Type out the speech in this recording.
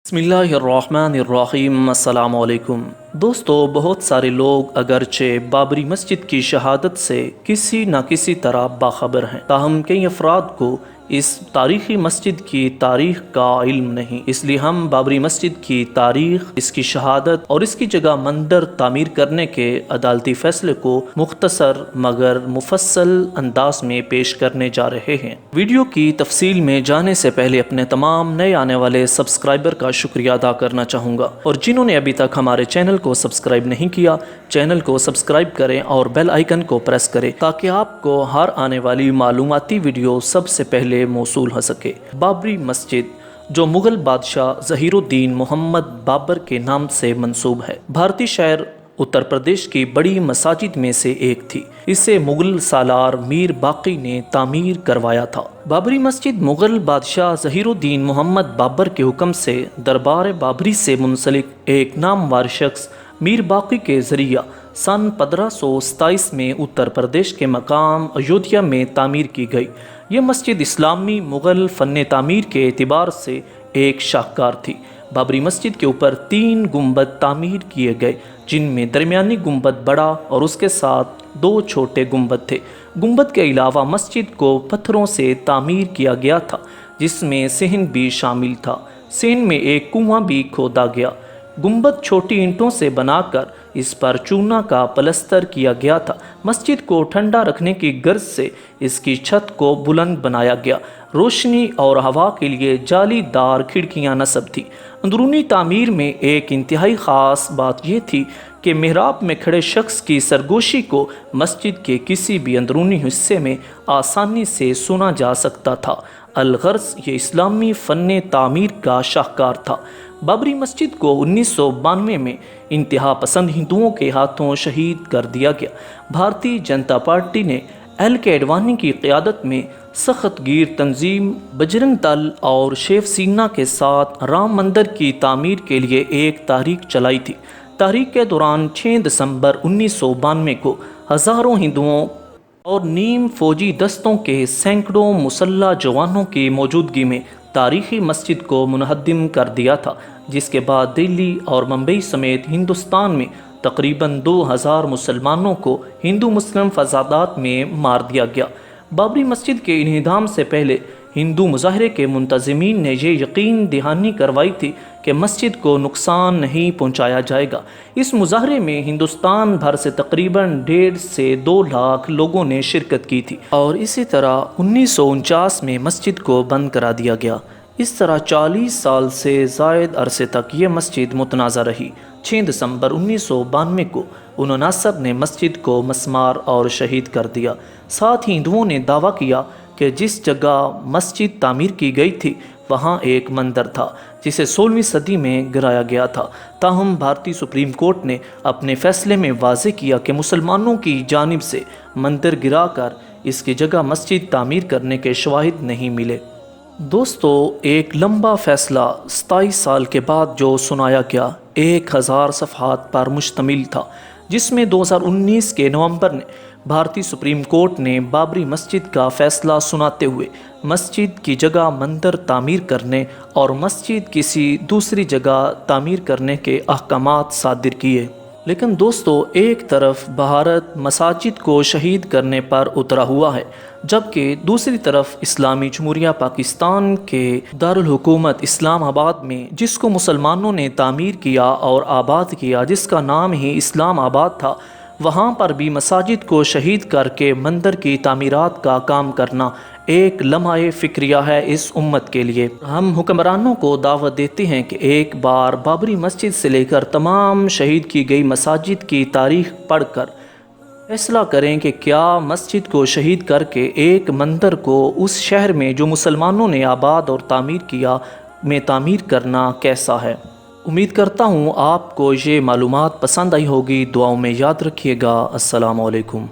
بسم اللہ الرحمن الرحیم۔ السلام علیکم دوستو، بہت سارے لوگ اگرچہ بابری مسجد کی شہادت سے کسی نہ کسی طرح باخبر ہیں، تاہم کئی افراد کو اس تاریخی مسجد کی تاریخ کا علم نہیں۔ اس لیے ہم بابری مسجد کی تاریخ، اس کی شہادت اور اس کی جگہ مندر تعمیر کرنے کے عدالتی فیصلے کو مختصر مگر مفصل انداز میں پیش کرنے جا رہے ہیں۔ ویڈیو کی تفصیل میں جانے سے پہلے اپنے تمام نئے آنے والے سبسکرائبر کا شکریہ ادا کرنا چاہوں گا، اور جنہوں نے ابھی تک ہمارے چینل کو سبسکرائب نہیں کیا، چینل کو سبسکرائب کریں اور بیل آئیکن کو پریس کریں تاکہ آپ کو ہر آنے والی معلوماتی ویڈیو سب سے پہلے موصول ہو سکے۔ بابری مسجد، جو مغل بادشاہ ظہیر الدین محمد بابر کے نام سے منسوب ہے، بھارتی شہر اتر پردیش کی بڑی مساجد میں سے ایک تھی۔ اسے مغل سالار میر باقی نے تعمیر کروایا تھا۔ بابری مسجد مغل بادشاہ ظہیر الدین محمد بابر کے حکم سے دربار بابری سے منسلک ایک نامور شخص میر باقی کے ذریعہ سن 1527 میں اتر پردیش کے مقام ایودھیا میں تعمیر کی گئی۔ یہ مسجد اسلامی مغل فن تعمیر کے اعتبار سے ایک شاہکار تھی۔ بابری مسجد کے اوپر 3 گنبد تعمیر کیے گئے، جن میں درمیانی گنبد بڑا اور اس کے ساتھ 2 چھوٹے گنبد تھے۔ گنبد کے علاوہ مسجد کو پتھروں سے تعمیر کیا گیا تھا، جس میں صحن بھی شامل تھا۔ صحن میں ایک کنواں بھی کھودا گیا۔ گنبد چھوٹی اینٹوں سے بنا کر اس پر چونا کا پلستر کیا گیا تھا۔ مسجد کو ٹھنڈا رکھنے کی غرض سے اس کی چھت کو بلند بنایا گیا۔ روشنی اور ہوا کے لیے جالی دار کھڑکیاں نصب تھیں۔ اندرونی تعمیر میں ایک انتہائی خاص بات یہ تھی کہ محراب میں کھڑے شخص کی سرگوشی کو مسجد کے کسی بھی اندرونی حصے میں آسانی سے سنا جا سکتا تھا۔ الغرض یہ اسلامی فن تعمیر کا شاہکار تھا۔ بابری مسجد کو 1992 میں انتہا پسند ہندوؤں کے ہاتھوں شہید کر دیا گیا۔ بھارتی جنتا پارٹی نے ایل کے اڈوانی کی قیادت میں سخت گیر تنظیم بجرنگ دل اور شیو سینا کے ساتھ رام مندر کی تعمیر کے لیے ایک تحریک چلائی تھی۔ تحریک کے دوران 6 دسمبر 1992 کو ہزاروں ہندوؤں اور نیم فوجی دستوں کے سینکڑوں مسلح جوانوں کی موجودگی میں تاریخی مسجد کو منہدم کر دیا تھا، جس کے بعد دلی اور ممبئی سمیت ہندوستان میں تقریباً 2000 مسلمانوں کو ہندو مسلم فسادات میں مار دیا گیا۔ بابری مسجد کے انہدام سے پہلے ہندو مظاہرے کے منتظمین نے یہ یقین دہانی کروائی تھی کہ مسجد کو نقصان نہیں پہنچایا جائے گا۔ اس مظاہرے میں ہندوستان بھر سے تقریباً 1.5 سے 2 لاکھ لوگوں نے شرکت کی تھی، اور اسی طرح 1949 میں مسجد کو بند کرا دیا گیا۔ اس طرح 40 سال سے زائد عرصے تک یہ مسجد متنازع رہی۔ 6 دسمبر 1992 کو اناناسب نے مسجد کو مسمار اور شہید کر دیا۔ ساتھ ہی ہندوؤں نے دعویٰ کیا کہ جس جگہ مسجد تعمیر کی گئی تھی وہاں ایک مندر تھا، جسے 16ویں صدی میں گرایا گیا تھا۔ تاہم بھارتی سپریم کورٹ نے اپنے فیصلے میں واضح کیا کہ مسلمانوں کی جانب سے مندر گرا کر اس کی جگہ مسجد تعمیر کرنے کے شواہد نہیں ملے۔ دوستو، ایک لمبا فیصلہ 27 سال کے بعد جو سنایا گیا 1000 صفحات پر مشتمل تھا، جس میں 2019 کے نومبر نے بھارتی سپریم کورٹ نے بابری مسجد کا فیصلہ سناتے ہوئے مسجد کی جگہ مندر تعمیر کرنے اور مسجد کسی دوسری جگہ تعمیر کرنے کے احکامات صادر کیے۔ لیکن دوستو، ایک طرف بھارت مساجد کو شہید کرنے پر اترا ہوا ہے، جبکہ دوسری طرف اسلامی جمہوریہ پاکستان کے دارالحکومت اسلام آباد میں، جس کو مسلمانوں نے تعمیر کیا اور آباد کیا، جس کا نام ہی اسلام آباد تھا، وہاں پر بھی مساجد کو شہید کر کے مندر کی تعمیرات کا کام کرنا ایک لمحہ فکریہ ہے اس امت کے لیے۔ ہم حکمرانوں کو دعوت دیتے ہیں کہ ایک بار بابری مسجد سے لے کر تمام شہید کی گئی مساجد کی تاریخ پڑھ کر فیصلہ کریں کہ کیا مسجد کو شہید کر کے ایک مندر کو اس شہر میں جو مسلمانوں نے آباد اور تعمیر کیا میں تعمیر کرنا کیسا ہے۔ امید کرتا ہوں آپ کو یہ معلومات پسند آئی ہوگی۔ دعاؤں میں یاد رکھیے گا۔ السلام علیکم۔